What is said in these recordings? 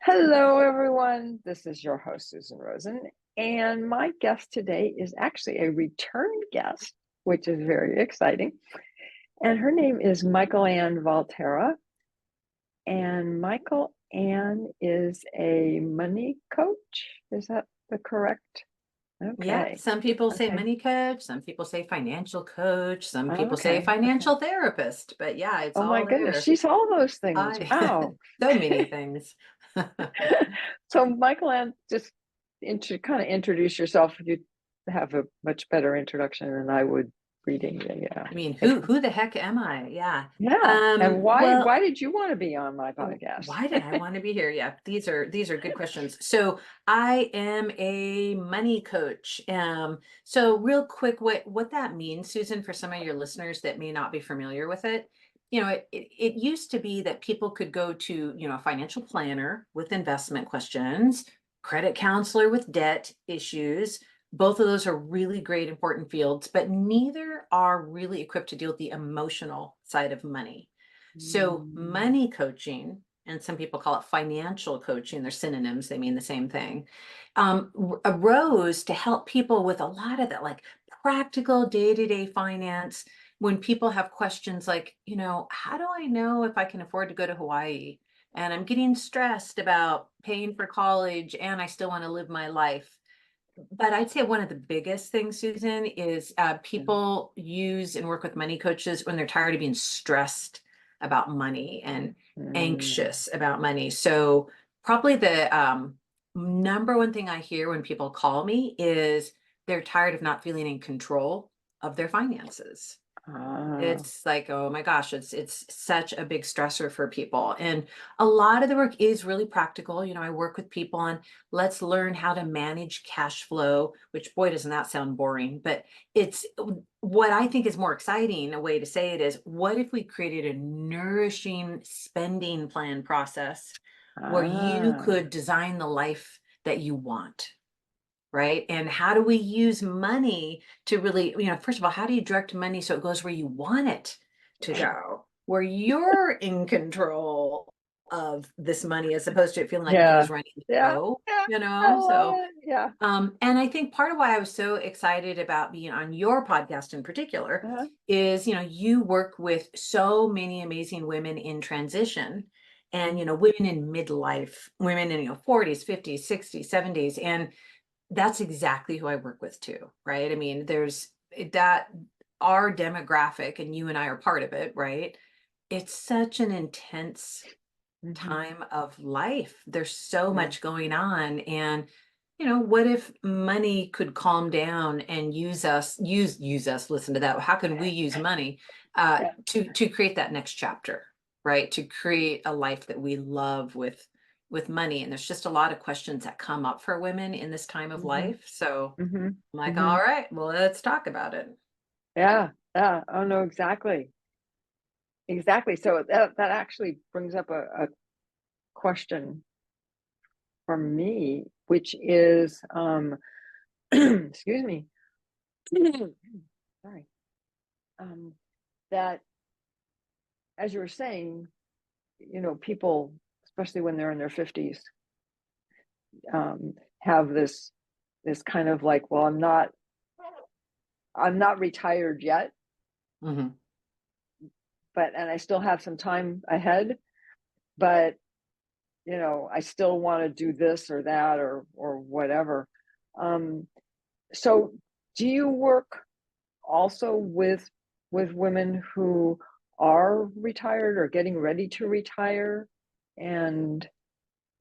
Hello, everyone. This is your host, Susan Rosen. And my guest today is actually a return guest, which is very exciting. And her name is Mikelann Valterra. And Mikelann is a money coach. Is that the correct? Yeah, Okay. some people say Okay. money coach, some people say financial coach, some people say Okay. Okay. financial therapist, but yeah, it's Oh my all goodness. there. She's all those things. I Wow. so many things. So, Mikelann, just kind of introduce yourself. You have a much better introduction than I would reading. Yeah. I mean, who the heck am I? Yeah. Yeah. And why Well, why did you want to be on my podcast? why did I want to be here? Yeah, these are good questions. So I am a money coach. So real quick, what that means, Susan, for some of your listeners that may not be familiar with it, it used to be that people could go to, a financial planner with investment questions, credit counselor with debt issues. Both of those are really great, important fields, but neither are really equipped to deal with the emotional side of money. So Mm, money coaching, and some people call it financial coaching, they're synonyms, they mean the same thing, arose to help people with a lot of that, like practical day-to-day finance. When people have questions like, how do I know if I can afford to go to Hawaii? And I'm getting stressed about paying for college and I still want to live my life. But I'd say one of the biggest things, Susan, is yeah. people use and work with money coaches when they're tired of being stressed about money and Mm, anxious about money. So probably the number one thing I hear when people call me is they're tired of not feeling in control of their finances. ah, It's like, oh my gosh, it's such a big stressor for people. And a lot of the work is really practical. I work with people on let's learn how to manage cash flow, which boy, doesn't that sound boring, but it's what I think is more exciting. A way to say it is, what if we created a nourishing spending plan process where you ah, could design the life that you want? Right? And how do we use money to really, first of all, how do you direct money so it goes where you want it to go, where you're in control of this money as opposed to it feeling like yeah, money's running the yeah, show, yeah. I love So, it. Yeah. and I think part of why I was so excited about being on your podcast in particular Uh-huh. is, you work with so many amazing women in transition and, Mm, women in midlife, women in, 40s, 50s, 60s, 70s. And that's exactly who I work with too, right? I mean, there's that our demographic, and you and I are part of it, right? It's such an intense mhm, time of life. There's so yeah. much going on. And, what if money could calm down and use us, listen to that. How can we use money Yeah. to create that next chapter, right? To create a life that we love with money. And there's just a lot of questions that come up for women in this time of Hmm. life. So Hmm. I'm like, hmm all right, well, let's talk about it. Yeah. Yeah. Oh no, exactly. Exactly. So that actually brings up a question for me, which is excuse me. Sorry. Um, that as you were saying, people, especially when they're in their 50s, have this kind of like, well, I'm not retired yet, Hmm. but and I still have some time ahead, but I still want to do this or that or whatever. Um, so do you work also with women who are retired or getting ready to retire? And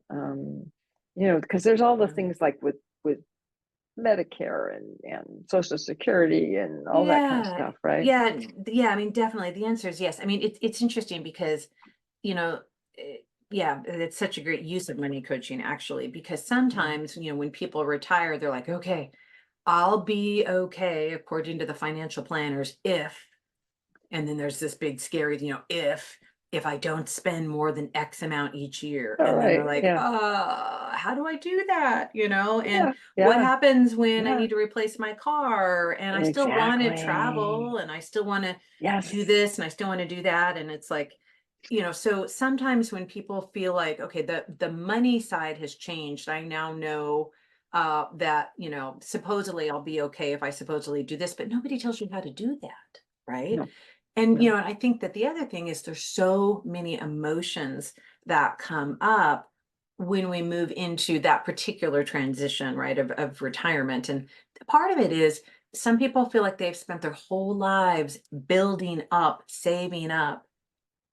because there's all the things like with Medicare and Social Security and all that kind of Yeah, stuff, right? yeah. I mean, definitely. The answer is yes. I mean, it's interesting because, you know, yeah, it's such a great use of money coaching actually, because Mm. sometimes, when people retire, they're like, okay, I'll be okay according to the financial planners if, and then there's this big scary, if I don't spend more than X amount each year. All And then right. they're like, Yeah. how do I do that? And Yeah. what Yeah. happens when I Yeah. need to replace my car and I still want to Exactly. travel and I still want to Yes. do this and I still want to do that. And it's like, So sometimes when people feel like, okay, the money side has changed, I now know that, supposedly I'll be okay if I supposedly do this, but nobody tells you how to do that, right? No, And, no. I think that the other thing is there's so many emotions that come up when we move into that particular transition, right, of retirement. And part of it is some people feel like they've spent their whole lives building up, saving up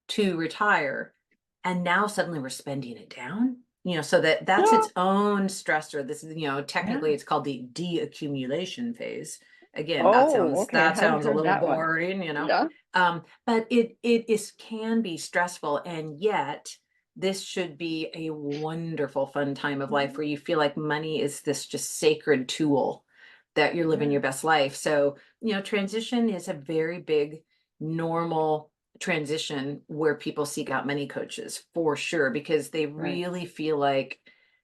to retire, and now suddenly we're spending it down, so that's Yeah, its own stressor. This is, technically yeah. it's called the deaccumulation phase. Again, that Oh, sounds okay. I that haven't sounds a heard little that one. boring, Yeah. but it is can be stressful, and yet this should be a wonderful fun time of life Mhm. where you feel like money is this just sacred tool that you're living Yeah, your best life. So, transition is a very big normal transition where people seek out money coaches for sure, because they right. really feel like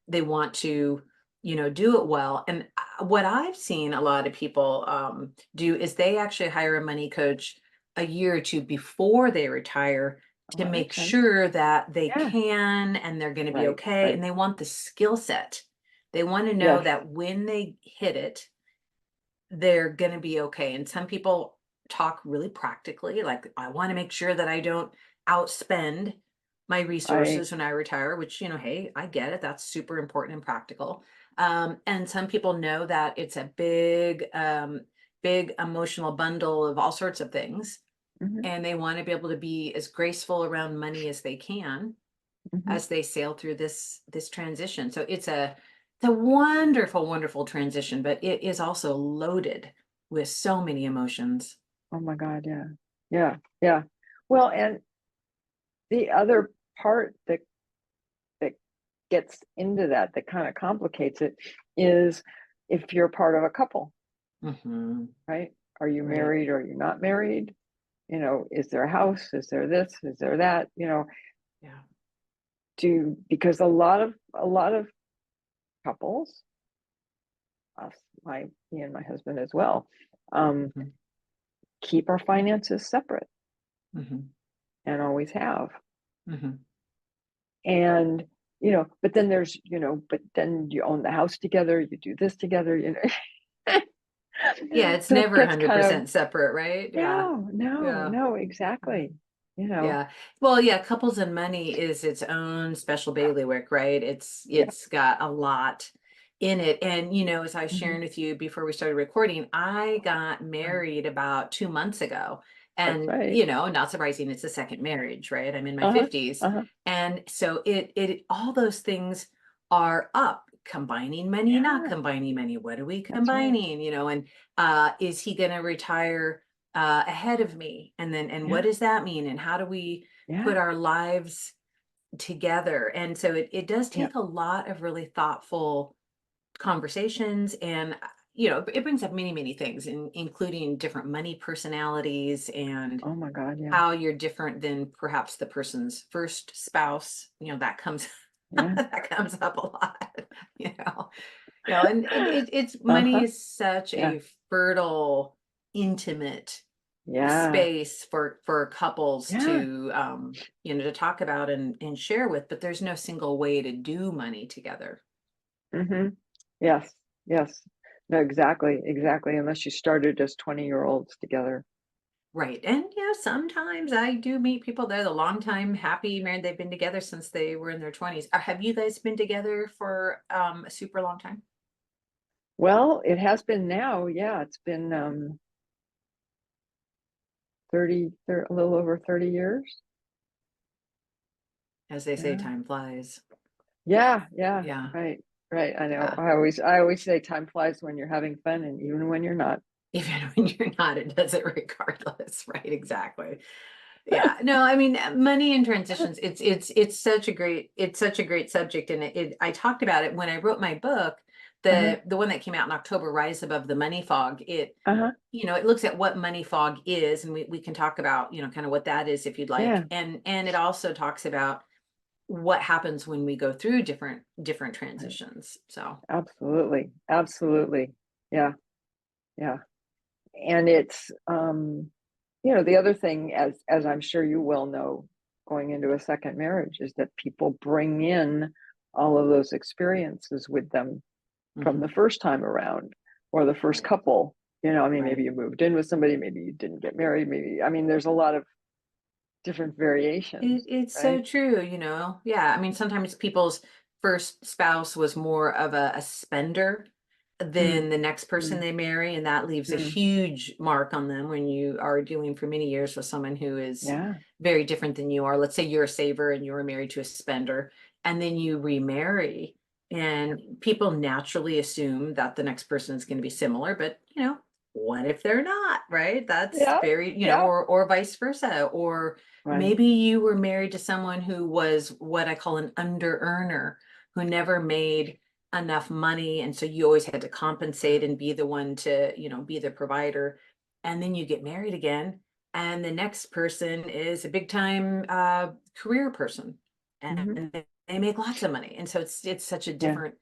they want to, do it well. And what I've seen a lot of people do is they actually hire a money coach a year or two before they retire Oh, to that make makes sense. sure that they Yeah. can and they're going to be Right, okay, right. and they want the skill set. They want to know Yes. that when they hit it, they're gonna be okay. And some people talk really practically, like, I want to make sure that I don't outspend my I, resources when I retire, which, hey, I get it. That's super important and practical. And some people know that it's a big emotional bundle of all sorts of things. mhm, And they want to be able to be as graceful around money as they can mhm. as they sail through this transition. So it's a wonderful, wonderful transition, but it is also loaded with so many emotions. Oh my God, yeah. Yeah, yeah. Well, and the other part that gets into that, that kind of complicates it, is if you're part of a couple, Hmm. right? Are you Right. married or are you not married? Is there a house? Is there this? Is there that? Yeah. Because a lot of couples, us, me and my husband as well, um, Hmm. keep our finances separate Hmm. and always have. Hmm. And, but then you own the house together, you do this together. Yeah, it's So it never gets kind of, 100% separate, right? Yeah. no, no, Yeah. no, exactly. You know, Yeah. Well, yeah, couples and money is its own special bailiwick, right? It's yeah. it's got a lot in it. And as I was Hmm. sharing with you before we started recording, I got Right. married about 2 months ago. That's And right. not surprising, it's a second marriage, right? I'm in my Uh-huh. 50s. Uh-huh. And so it all those things are up. Combining money, not Yeah, combining money. What are we that's right. combining? And is he gonna retire ahead of me, and what Yeah. does that mean, and how do we put Yeah. our lives together? And so it does Yeah. take a lot of really thoughtful conversations, and it brings up many things, including different money personalities, and Oh my God, yeah. how you're different than perhaps the person's first spouse. That comes Yeah. that comes up a lot. you know and it's money Uh-huh. is such Yeah. a fertile, intimate Yeah. space for couples Yeah. to to talk about and share with, but there's no single way to do money together. Hmm. Yes. Yes. No, exactly. Exactly. Unless you started as 20-year-olds together. Right. And sometimes I do meet people that are the long time happy married, they've been together since they were in their 20s. Have you guys been together for a super long time? Well, it has been now. Yeah, it's been a little over 30 years. As they say, Yeah. time flies. Yeah, yeah, Yeah. right, right. I know. Yeah. I always say time flies when you're having fun and even when you're not. Even when you're not, it does it regardless, right? Exactly. Yeah. No, I mean, money and transitions, it's such a great subject. And I talked about it when I wrote my book, Uh-huh. the one that came out in October, Rise Above the Money Fog. Uh-huh. It looks at what money fog is, and we can talk about, kind of what that is if you'd like. Yeah, And it also talks about what happens when we go through different right. transitions. So Absolutely. Absolutely. Yeah, yeah. And it's the other thing, as I'm sure you well know, going into a second marriage, is that people bring in all of those experiences with them from the first time around, or the first couple. I mean, maybe you moved in with somebody, maybe you didn't get married, maybe, I mean, there's a lot of different variations, It's so right? true, Yeah, I mean, sometimes people's first spouse was more of a spender Mm, than the next person mm, they marry, and that leaves a mm. huge mark on them when you are dealing for many years with someone who is Yeah. very different than you are. Let's say you're a saver and you're married to a spender, and then you remarry, Yeah. and people naturally assume that the next person is going to be similar, but what if they're not, right? That's Yeah. very, Yeah. or vice versa, or Right. maybe you were married to someone who was what I call an under earner, who never made enough money. And so you always had to compensate and be the one to, be the provider. And then you get married again. And the next person is a big time career person. Hmm. And they make lots of money. And so it's such a Yeah. different,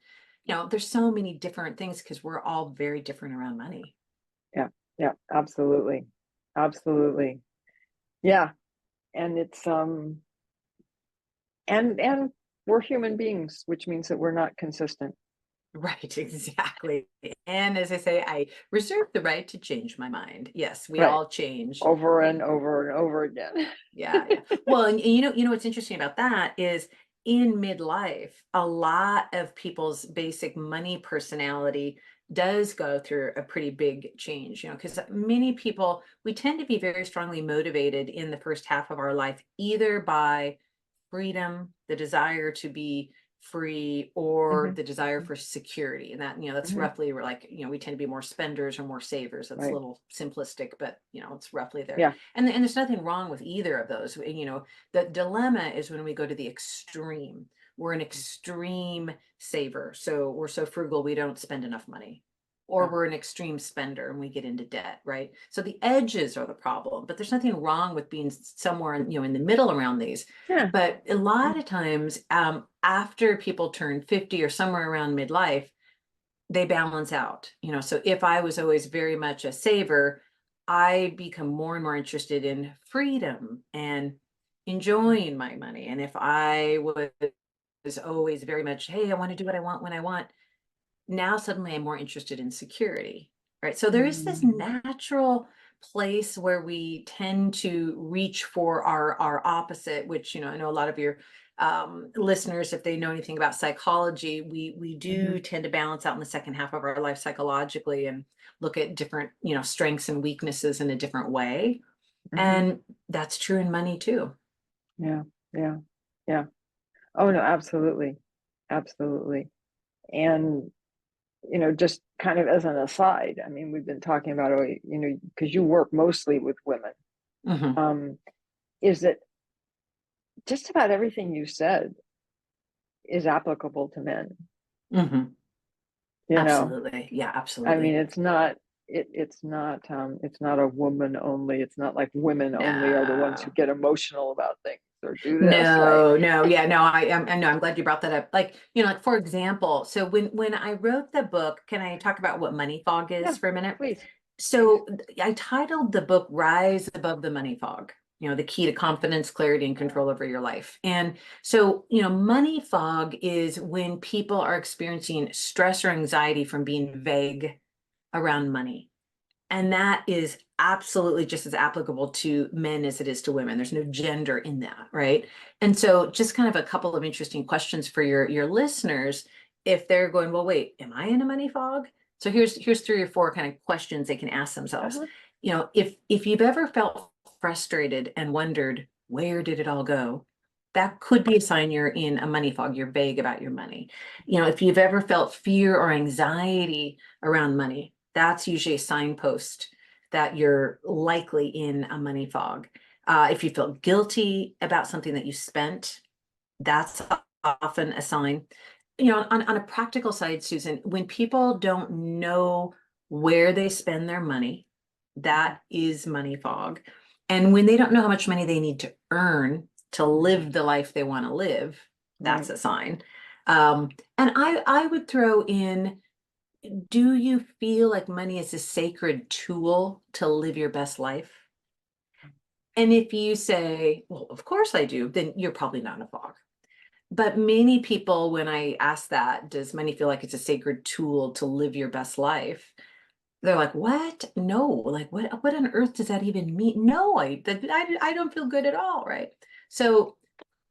there's so many different things because we're all very different around money. Yeah. Yeah. Absolutely. Absolutely. Yeah. And it's and we're human beings, which means that we're not consistent. Right, exactly. And as I say, I reserve the right to change my mind. Yes, we Right. all change. Over and over and over again. Yeah, yeah. Well, and what's interesting about that is in midlife, a lot of people's basic money personality does go through a pretty big change, because many people, we tend to be very strongly motivated in the first half of our life, either by freedom, the desire to be free, or Hmm. the desire for security. And that, that's Hmm. roughly, we're like, we tend to be more spenders or more savers. That's a Right. little simplistic, but it's roughly there. Yeah. And there's nothing wrong with either of those. The dilemma is when we go to the extreme. We're an extreme saver. So we're so frugal, we don't spend enough money. Or Yeah. we're an extreme spender and we get into debt, right? So the edges are the problem, but there's nothing wrong with being somewhere in the middle around these. Yeah. But a Yeah. lot of times, after people turn 50 or somewhere around midlife, they balance out. So if I was always very much a saver, I become more and more interested in freedom and enjoying my money. And if I was always very much, hey, I want to do what I want when I want, now suddenly I'm more interested in security, right? So there is this Mm. natural place where we tend to reach for our opposite, which I know a lot of your listeners, if they know anything about psychology, we Hmm. do tend to balance out in the second half of our life psychologically and look at different strengths and weaknesses in a different way, Hmm. and that's true in money too. Yeah. Yeah. Yeah. Oh no, absolutely. Absolutely. And just kind of as an aside, I mean, we've been talking about, oh, because you work mostly with women, Hmm. um, is that just about everything you said is applicable to men, Hmm. you know? Absolutely, yeah, I mean, absolutely. it's not a woman only. It's not like women only are the ones who No. get emotional about things or do this, right? No, no, yeah, no, I know, I'm glad you brought that up. Like, like for example, so when I wrote the book, can I talk about what money fog is Yeah, for a minute? please, please. So I titled the book Rise Above the Money Fog, the key to confidence, clarity, and control over your life. And so, money fog is when people are experiencing stress or anxiety from being vague around money. And that is absolutely just as applicable to men as it is to women. There's no gender in that, right? And so just kind of a couple of interesting questions for your listeners if they're going, well, wait, am I in a money fog? So here's 3 or 4 kind of questions they can ask themselves. Uh-huh. If you've ever felt frustrated and wondered, where did it all go? That could be a sign you're in a money fog. You're vague about your money. If you've ever felt fear or anxiety around money, that's usually a signpost that you're likely in a money fog. If you feel guilty about something that you spent, that's often a sign. On a practical side, Susan, when people don't know where they spend their money, Mhm. that is money fog. And when they don't know how much money they need to earn to live the life they want to live, Right. that's a sign. Um, and I would throw in, do you feel like money is a sacred tool to live your best life? And if you say, well, of course I do, then you're probably not in a fog. But many people, when I ask that, does money feel like it's a sacred tool to live your best life? They're like, what? No, like what on earth does that even mean? No, I don't feel good at all, right? So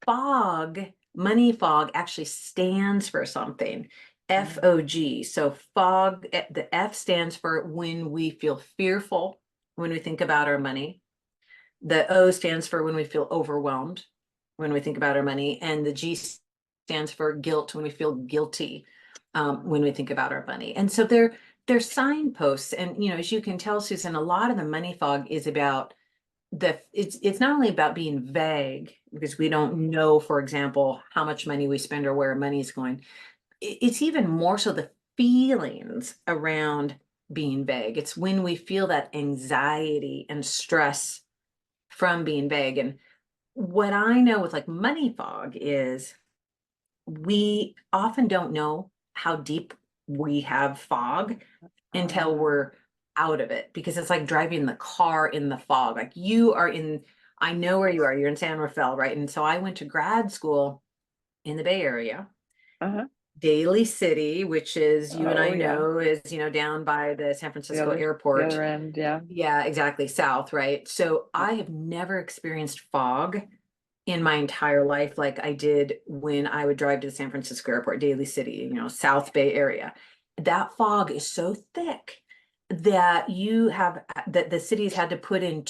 fog, money fog actually stands for something. FOG. So fog, the F stands for when we feel fearful when we think about our money. The O stands for when we feel overwhelmed when we think about our money. And the G stands for guilt when we feel guilty when we think about our money. And so they're signposts. And as you can tell, Susan, a lot of the money fog is about it's not only about being vague because we don't know, for example, how much money we spend or where money is going. It's even more so the feelings around being vague. It's when we feel that anxiety and stress from being vague. And what I know with like money fog is we often don't know how deep we have fog until we're out of it, because it's like driving the car in the fog. Like you are in, I know where you are, you're in San Rafael, right? And so I went to grad school in the Bay Area, Uh-huh. Daly City, which is, you and Oh I yeah. know, is, down by the San Francisco The airport. other end, yeah. Yeah, exactly. South, right? So I have never experienced fog in my entire life like I did when I would drive to the San Francisco airport, Daly City, South Bay area. That fog is so thick that that the cities had to put in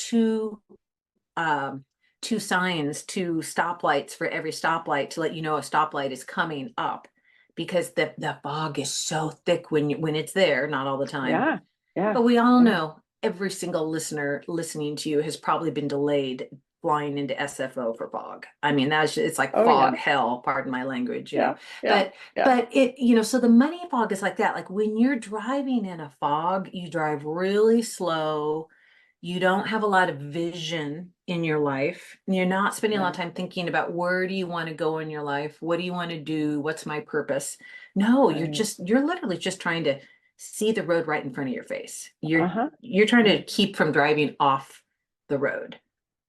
um two signs, two stoplights for every stoplight to let you know a stoplight is coming up, because the fog is so thick when it's there, not all the time. Yeah. Yeah. But we all Yeah. know every single listener listening to you has probably been delayed flying into SFO for fog. I mean, it's like Oh fog yeah. hell, pardon my language. Yeah. Yeah. But Yeah. but so the money fog is like that. Like when you're driving in a fog, you drive really slow. You don't have a lot of vision in your life. You're not spending a lot of Right. time thinking about where do you want to go in your life? What do you want to do? What's my purpose? No, Right. you're literally just trying to see the road right in front of your face. Uh-huh. You're trying Yeah. to keep from driving off the road.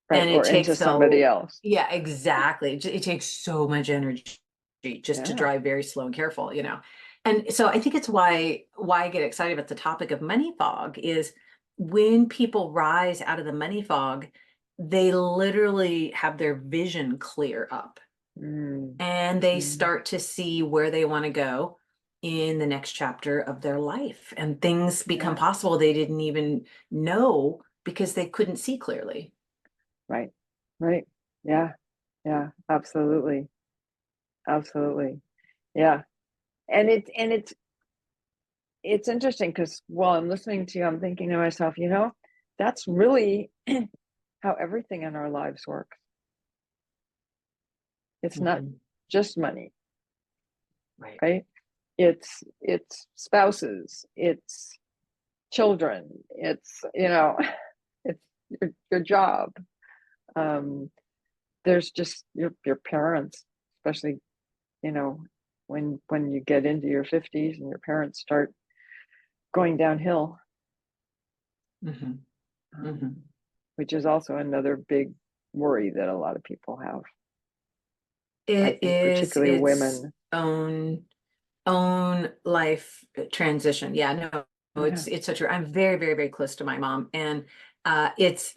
Right. And it Or into takes somebody else. yeah, exactly. It takes so much energy just to Yeah. drive very slow and careful. And so I think it's why I get excited about the topic of money fog is when people rise out of the money fog, they literally have their vision clear up Mm. and they Mm. start to see where they want to go in the next chapter of their life, and things become Yeah. possible they didn't even know because they couldn't see clearly. Right. Right. Yeah. Yeah. Absolutely. Absolutely. Yeah. And it's interesting because while I'm listening to you, I'm thinking to myself, that's really how everything in our lives works. It's not Mhm. just money, Right. right? It's spouses, it's children, it's it's your job. Um, there's just your parents, especially you know when you get into your 50s and your parents start going downhill, Hmm. Hmm. um, which is also another big worry that a lot of people have. I It think is particularly its women. own life transition. Yeah, no, Yeah. it's so true. I'm very, very, very close to my mom, and it's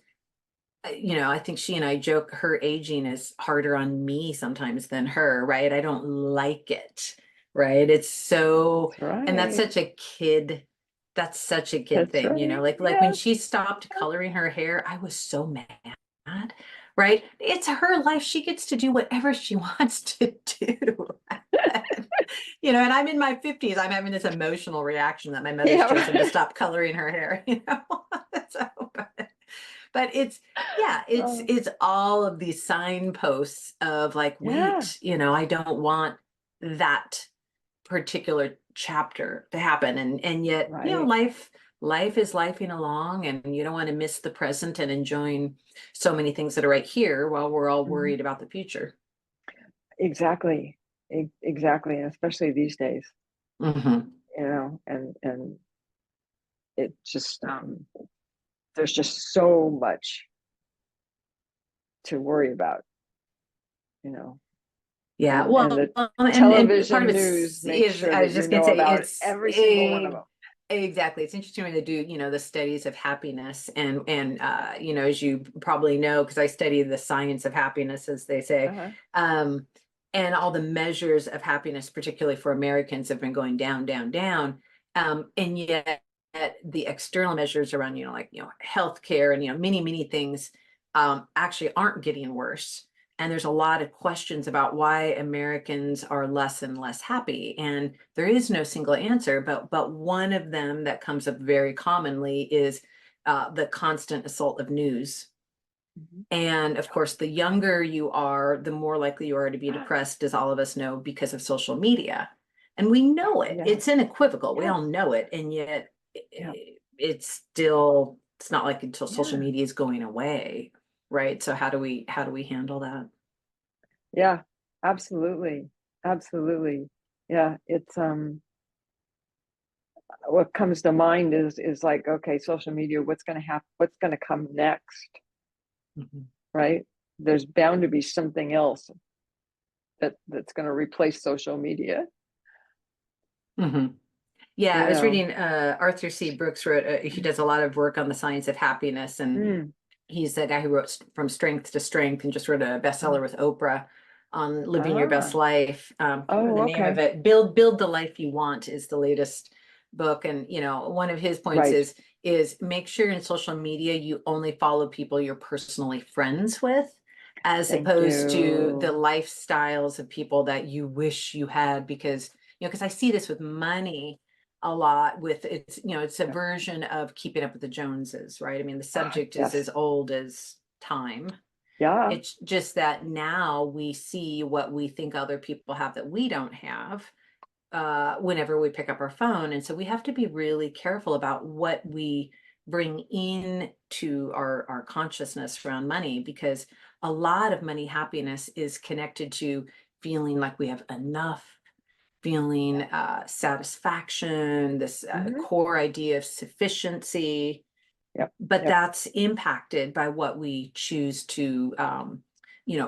I think she and I joke her aging is harder on me sometimes than her, right? I don't like it, right? It's so, That's and right. that's such a kid That's thing, right. like when Yes. she stopped coloring her hair, I was so mad, right? It's her life. She gets to do whatever she wants to do. And I'm in my 50s. I'm having this emotional reaction that my mother's chosen to Yeah. stop coloring her hair. So, but it's yeah, it's Oh, it's all of these signposts of like, yeah. wait, I don't want that particular chapter to happen. And yet, Right. life is lifing along, and you don't want to miss the present and enjoying so many things that are right here while we're all Mhm. worried about the future. Exactly. Exactly. And especially these days, Hmm. and it just there's just so much to worry about, you know. Yeah, And well, the and part of television it news makes is, sure I that was you just gonna know say, about it's every single one of a them. exactly. It's interesting when they do, the studies of happiness and as you probably know, because I study the science of happiness, as they say, Uh-huh. um, and all the measures of happiness, particularly for Americans, have been going down, down, down. And yet the external measures around, like, healthcare and, many, many things, actually aren't getting worse. And there's a lot of questions about why Americans are less and less happy. And there is no single answer, but one of them that comes up very commonly is the constant assault of news. Mhm. And of course, the younger you are, the more likely you are to be depressed, as all of us know, because of social media. And we know it. Yes, It's unequivocal. We yes, all know it. And yet yeah, it's not like until social yeah, media is going away, right? So how do we handle that? yeah, absolutely, absolutely. Yeah, it's what comes to mind is like, okay, social media, what's going to happen? What's going to come next? Mhm. Right? There's bound to be something else that's going to replace social media. Mhm. Yeah, You I was know. reading Arthur C. Brooks wrote, he does a lot of work on the science of happiness, and Mm. he's the guy who wrote From Strength to Strength and just wrote a bestseller with Oprah on living your best Ah. life. Can't remember Oh, the name of okay. it. Build the Life You Want is the latest book. And one of his points Right. is make sure in social media you only follow people you're personally friends with, as Thank opposed to the you. lifestyles of people that you wish you had, because I see this with money a lot. With it's a Yep. version of keeping up with the Joneses, right? I mean, the subject is Yes. as old as time. Yeah. It's just that now we see what we think other people have that we don't have, whenever we pick up our phone. And so we have to be really careful about what we bring in to our consciousness around money, because a lot of money happiness is connected to feeling like we have enough, feeling satisfaction, this Hmm. core idea of sufficiency. Yep. But Yep. that's impacted by what we choose to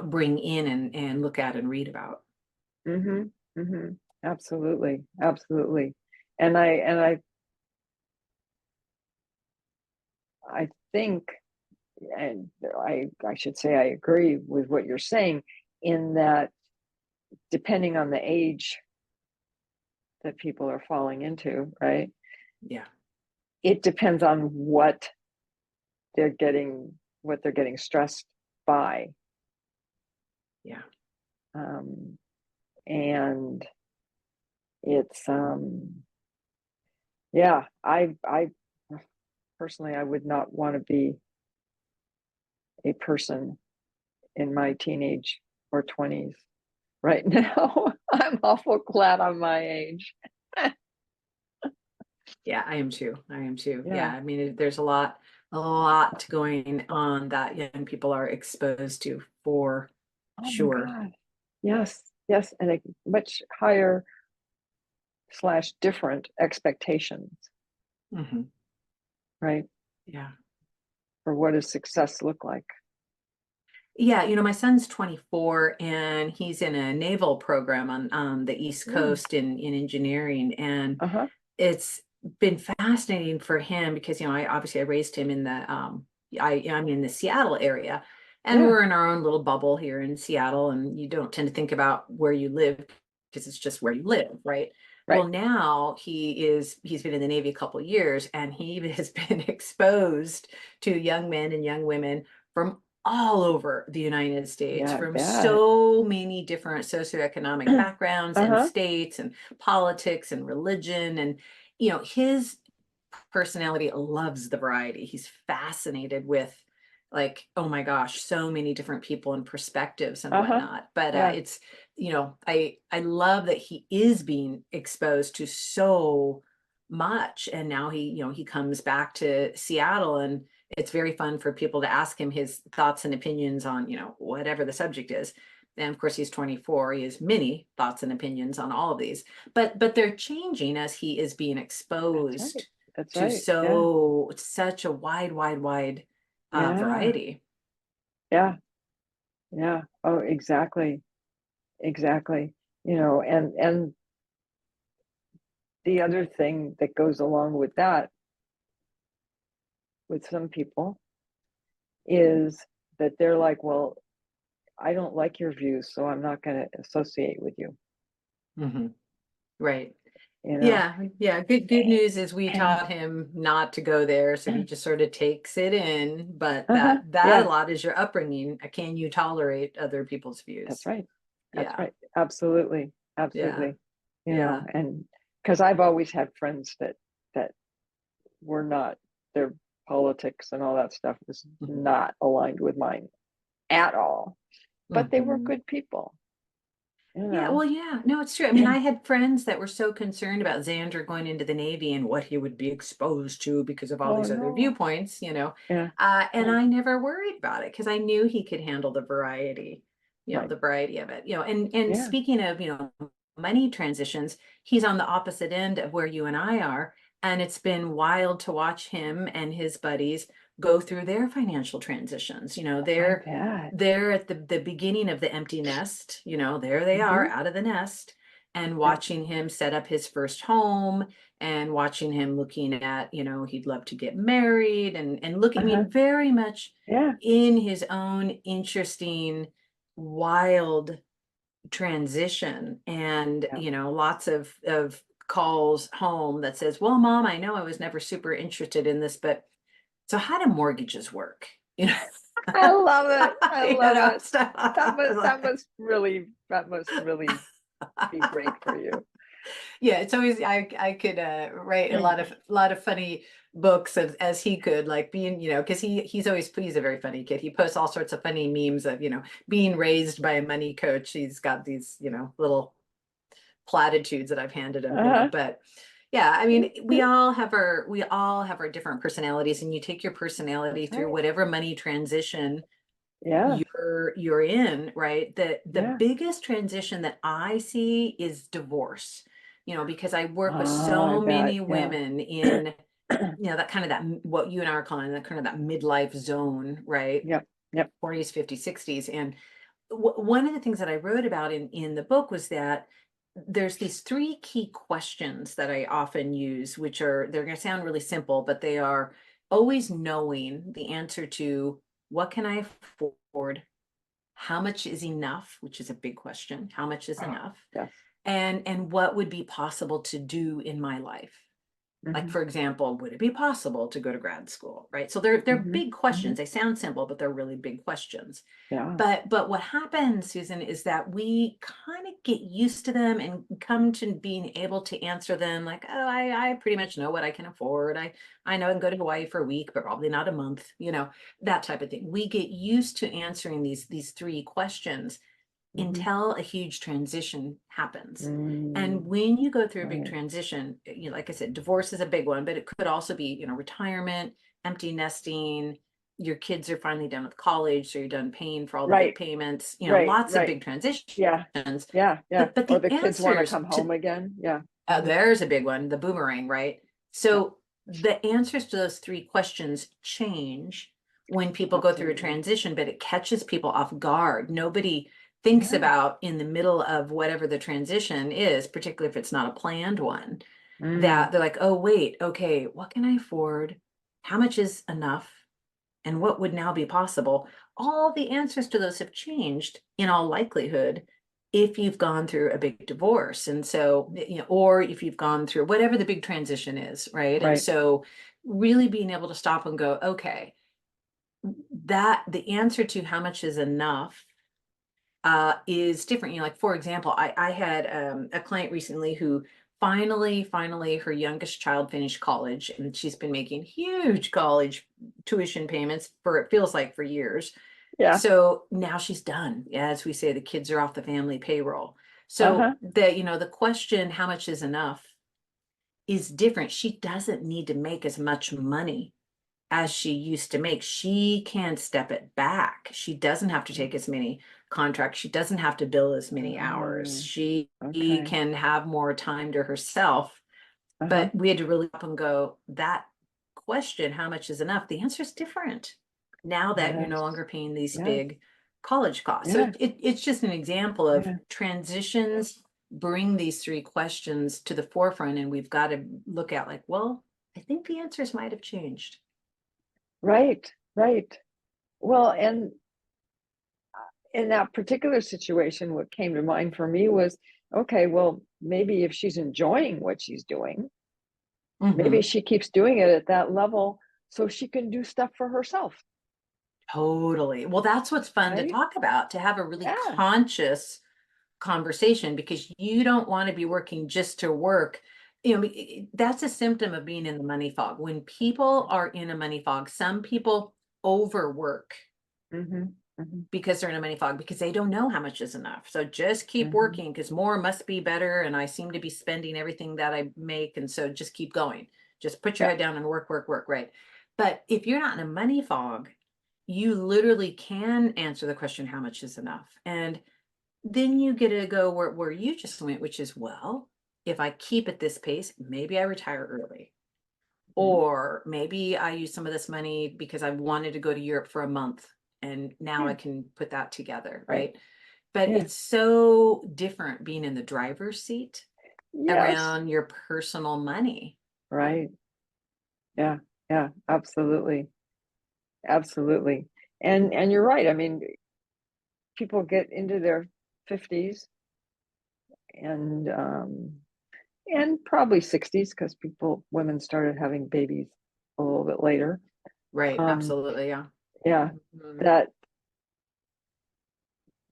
bring in and look at and read about. Hmm. Hmm. Absolutely. Absolutely. And I think, and I should say I agree with what you're saying, in that depending on the age that people are falling into, right? Yeah. It depends on they're getting what they're getting stressed by. Yeah. Um, and it's yeah, I personally I would not want to be a person in my teenage or 20s right now. I'm awful glad I'm my age. Yeah, I am too. I am too. Yeah, Yeah. I mean, there's a lot going on that young people are exposed to, for Oh my sure. God. Yes. Yes. And a much higher slash different expectations, Hmm. right? Yeah. For what does success look like? Yeah, my son's 24 and he's in a naval program on the East Mm. Coast in engineering. And Uh-huh. it's been fascinating for him because, I raised him in I'm in the Seattle area, and Yeah. we're in our own little bubble here in Seattle, and you don't tend to think about where you live because it's just where you live, right? Well, Right. now he's been in the Navy a couple of years, and he has been exposed to young men and young women from all over the United States, Yeah, I from bet. so many different socioeconomic backgrounds and Uh-huh. states and politics and religion. And his personality loves the variety. He's fascinated with, like, oh my gosh, so many different people and perspectives and Uh-huh. whatnot. But Yeah. it's I love that he is being exposed to so much. And now he comes back to Seattle, and it's very fun for people to ask him his thoughts and opinions on whatever the subject is. And of course, he's 24. He has many thoughts and opinions on all of these, but they're changing as he is being That's right. exposed That's to right. Yeah. such a wide Yeah. variety. Yeah. Yeah. Oh, exactly. Exactly. You know, and the other thing that goes along with that, with some people, is that they're like, well, I don't like your views, so I'm not going to associate with you, Hmm. Right. you know. Yeah, yeah. Good news is we And taught him not to go there, so he just sort of takes it in. But uh-huh, that a yeah, lot is your upbringing. Can you tolerate other people's that's views? right. That's Yeah, right. Absolutely. yeah, Absolutely. You know, yeah. and because I've always had friends that were not, their politics and all that stuff was Mhm. not aligned with mine at all. But they were Mhm. good people, you Yeah, know. well, yeah, no, it's true. I mean, I had friends that were so concerned about Xander going into the Navy and what he would be exposed to because of all Oh these other no. viewpoints, Yeah. and Yeah. I never worried about it because I knew he could handle the variety, Right. the variety of it, and Yeah. speaking of, money transitions, he's on the opposite end of where you and I are, and it's been wild to watch him and his buddies go through their financial transitions. I bet. They're at the beginning of the empty nest, there they are Hmm. out of the nest, and Yeah. watching him set up his first home, and watching him looking at, he'd love to get married, and look, I Uh-huh. mean, very much Yeah. in his own interesting, wild transition, and, Yeah. lots of calls home that says, well, mom, I know I was never super interested in this, but so how do mortgages work? I love it. I love it. Stuff That must really be great for you. yeah, it's always I could write a lot of funny books as he could, like being, because he's a very funny kid. He posts all sorts of funny memes of, being raised by a money coach. He's got these, little platitudes that I've handed him, Uh-huh. but yeah, I mean, we all have our different personalities, and you take your personality That's through right. whatever money transition Yes. you're in, right? The Yeah. biggest transition that I see is divorce. Because I work with Oh, I so bet. many Yeah. women in, that kind of that what you and I are calling that kind of that midlife zone, right? Yep. Yep. 40s, 50s, 60s. And one of the things that I wrote about in the book was that there's these three key questions that I often use, which they're going to sound really simple, but they are always knowing the answer to what can I afford? How much is enough? Which is a big question. How much is Oh, enough? yes. And what would be possible to do in my life? Like, Hmm. for example, would it be possible to go to grad school? Right. So they're Hmm. big Hmm. questions. They sound simple, but they're really big questions. Yeah. But what happens, Susan, is that we kind of get used to them and come to being able to answer them like, oh, I pretty much know what I can afford. I know I can go to Hawaii for a week, but probably not a month, that type of thing. We get used to answering these three questions Hmm. until a huge transition happens. And Mm. when you go through a big Right. transition, like I said, divorce is a big one, but it could also be, retirement, empty nesting, your kids are finally done with college, so you're done paying for all the big Right. payments, Right. lots of Right. big transitions. Yeah. Yeah. Yeah. But Or the the kids want to answers come to home again. Yeah. Hmm. there's a big one, the boomerang, right? Yeah. So the answers to those three questions change when people go through a Absolutely. transition, but it catches people off guard. Nobody thinks Yeah. about in the middle of whatever the transition is, particularly if it's not a planned one, Mm. that they're like, oh, wait, okay, what can I afford? How much is enough? And what would now be possible? All the answers to those have changed in all likelihood if you've gone through a big divorce. And so, or if you've gone through whatever the big transition is, right? And Right. so, really being able to stop and go, okay, that the answer to how much is enough is different. Like, for example, I had a client recently who finally her youngest child finished college, and she's been making huge college tuition payments for, it feels like, for years. Yeah. So now she's done. As we say, the kids are off the family payroll. So Uh-huh. the question, how much is enough, is different. She doesn't need to make as much money as she used to make. She can step it back. She doesn't have to take as many contracts. She doesn't have to bill as many hours. Oh, She okay. can have more time to herself. Uh-huh. But we had to really up and go, that question, how much is enough? The answer is different now that you're no Yes. longer paying these Yes. big college costs. So Yeah. it's just an example of Yeah. transitions bring these three questions to the forefront, and we've got to look at like, well, I think the answers might have changed. Right. Right. Well, and in that particular situation, what came to mind for me was, okay, well, maybe if she's enjoying what she's doing, maybe Hmm. she keeps doing it at that level so she can do stuff for herself, Totally. Well, that's what's fun to right? talk about, to have a really Yeah. conscious conversation, because you don't want to be working just to work. That's a symptom of being in the money fog. When people are in a money fog, some people overwork Mm-hmm. Mm-hmm. because they're in a money fog because they don't know how much is enough. So just keep Mm-hmm. working because more must be better. And I seem to be spending everything that I make. And so just keep going. Just put your Yeah. head down and work, work, work. Right. But if you're not in a money fog, you literally can answer the question, how much is enough? And then you get to go where you just went, which is, well, if I keep at this pace, maybe I retire early. Mm-hmm. Or maybe I use some of this money because I wanted to go to Europe for a month and now Yeah. I can put that together, Right. right? But Yeah. it's so different being in the driver's seat Yes. around your personal money. Right. Yeah. Yeah. Absolutely. Absolutely. And you're right. I mean, people get into their 50s and probably 60s because women started having babies a little bit later. Right, Um, absolutely, yeah. yeah, Mhm.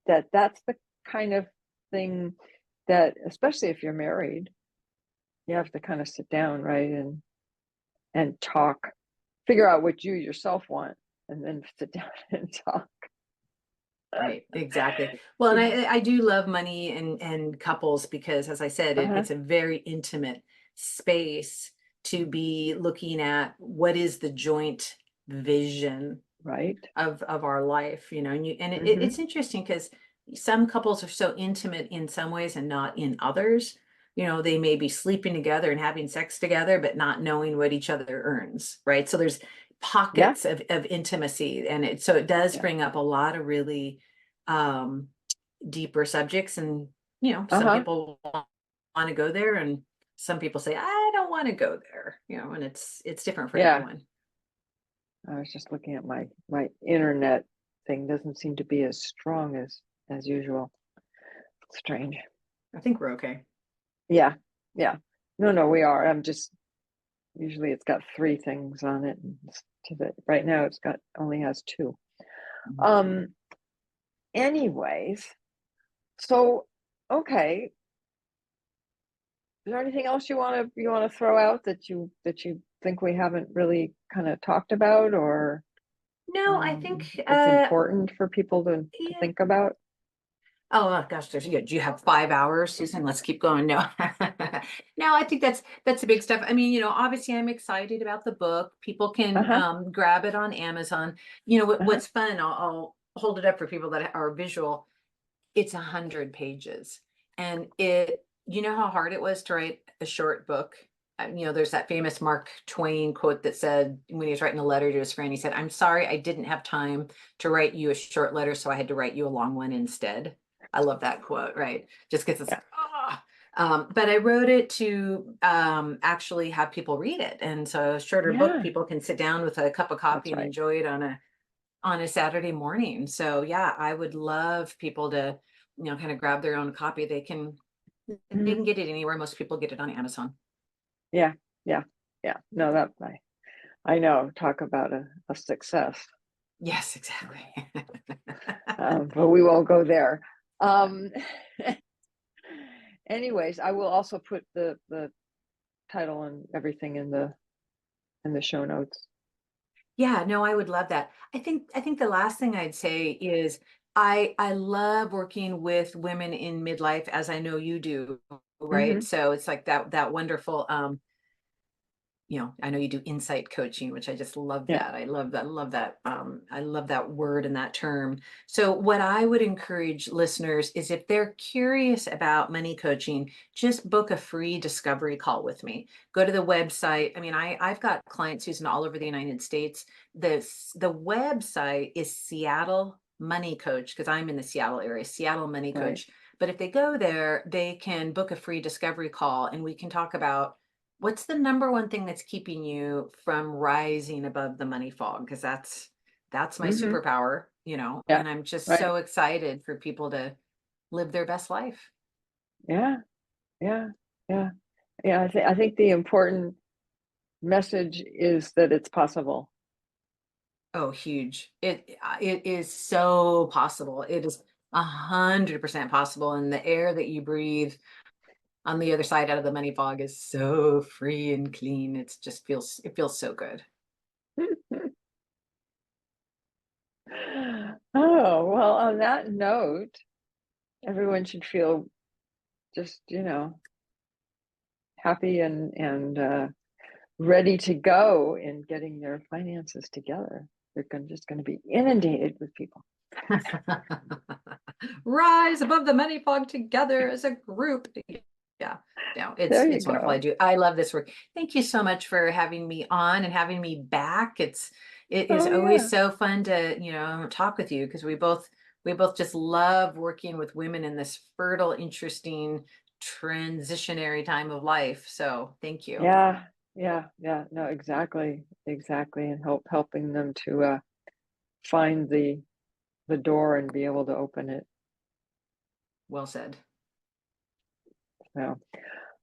that that's the kind of thing that, especially if you're married, you have to kind of sit down, right, and talk, figure out what you yourself want, and then sit down and talk. Right, exactly. Well, and I do love money and couples because, as I said, Uh-huh. it's a very intimate space to be looking at what is the joint vision Right. of our life, Mm-hmm. it's interesting because some couples are so intimate in some ways and not in others. They may be sleeping together and having sex together, but not knowing what each other earns, right? So there's Yeah. pockets of intimacy, and it does Yeah. bring up a lot of really um deeper subjects. And some Uh-huh. people want to go there, and some people say, I don't want to go there, and it's different for Yeah. everyone. I was just looking at my internet thing. Doesn't seem to be as strong as usual. Strange. I think we're okay. Yeah. Yeah. No, no, we are. I'm just usually it's got three things on it. And right now it's got only has two. Mhm. Um. Anyways, so okay. Is there anything else you want to throw out that you think we haven't really kind of talked about, or No, I think, it's important for people to yeah. think about? Oh gosh, there's good. Do you have 5 hours, Susan? Let's keep going. No, no, I think that's the big stuff. I mean, obviously I'm excited about the book. People can Uh-huh. grab it on Amazon. Uh-huh. What's fun, I'll hold it up for people that are visual. It's 100 pages. And you know how hard it was to write a short book? There's that famous Mark Twain quote that said, when he was writing a letter to his friend, he said, I'm sorry, I didn't have time to write you a short letter, so I had to write you a long one instead. I love that quote, right? Just because it's Yeah. like, but I wrote it to actually have people read it. And so a shorter book, Yeah. people can sit down with a cup of That's coffee and right. enjoy it on a Saturday morning. So yeah, I would love people to, kind of grab their own copy. They Mhm. can get it anywhere. Most people get it on Amazon. Yeah. Yeah. Yeah. No, that I know. Talk about a success. Yes, exactly. But we won't go there. Um, anyways, I will also put the title and everything in the show notes. Yeah, no, I would love that. I think the last thing I'd say is I love working with women in midlife, as I know you do, right? Hmm. So it's like that wonderful I know you do insight coaching, which I just love Yeah. that. I love that. I love that word and that term. So what I would encourage listeners is, if they're curious about money coaching, just book a free discovery call with me. Go to the website. I mean, I've got clients, Susan, all over the United States. The website is Seattle money coach, because I'm in the Seattle area, Seattle money Right. coach. But if they go there, they can book a free discovery call and we can talk about what's the number one thing that's keeping you from rising above the money fog, because that's my Hmm. superpower, you know, Yeah. and I'm just Right. so excited for people to live their best life. Yeah. Yeah. Yeah. Yeah. I think the important message is that it's possible. Oh, huge. It is so possible. It is 100% possible. And the air that you breathe on the other side out of the money fog is so free and clean. It feels so good. Oh, well, on that note, everyone should feel just, happy and ready to go in getting their finances together. They're just going to be inundated with people. Rise above the money fog together as a group. Yeah. No, There you it's wonderful. go. I love this work. Thank you so much for having me on and having me back. It is Oh, always yeah. so fun to, talk with you, because we both just love working with women in this fertile, interesting, transitionary time of life. So thank you. Yeah. Yeah. Yeah. No, exactly. Exactly. And helping them to find the door and be able to open it. Well said. So,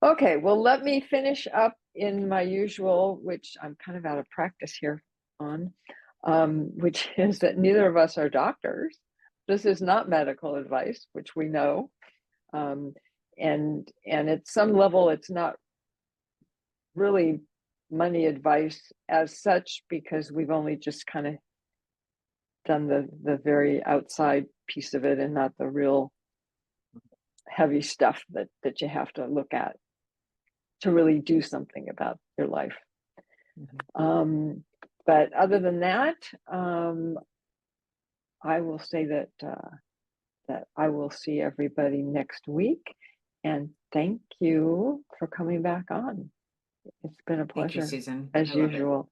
okay. Well, let me finish up in my usual, which I'm kind of out of practice here on, which is that neither of us are doctors. This is not medical advice, which we know. Um, and at some level, it's not really money advice as such because we've only just kind of done the very outside piece of it and not the real heavy stuff that you have to look at to really do something about your life. Mhm. Um, but other than that, I will say that I will see everybody next week. And thank you for coming back on. It's been a Thank you, pleasure, Susan. as I love it. usual.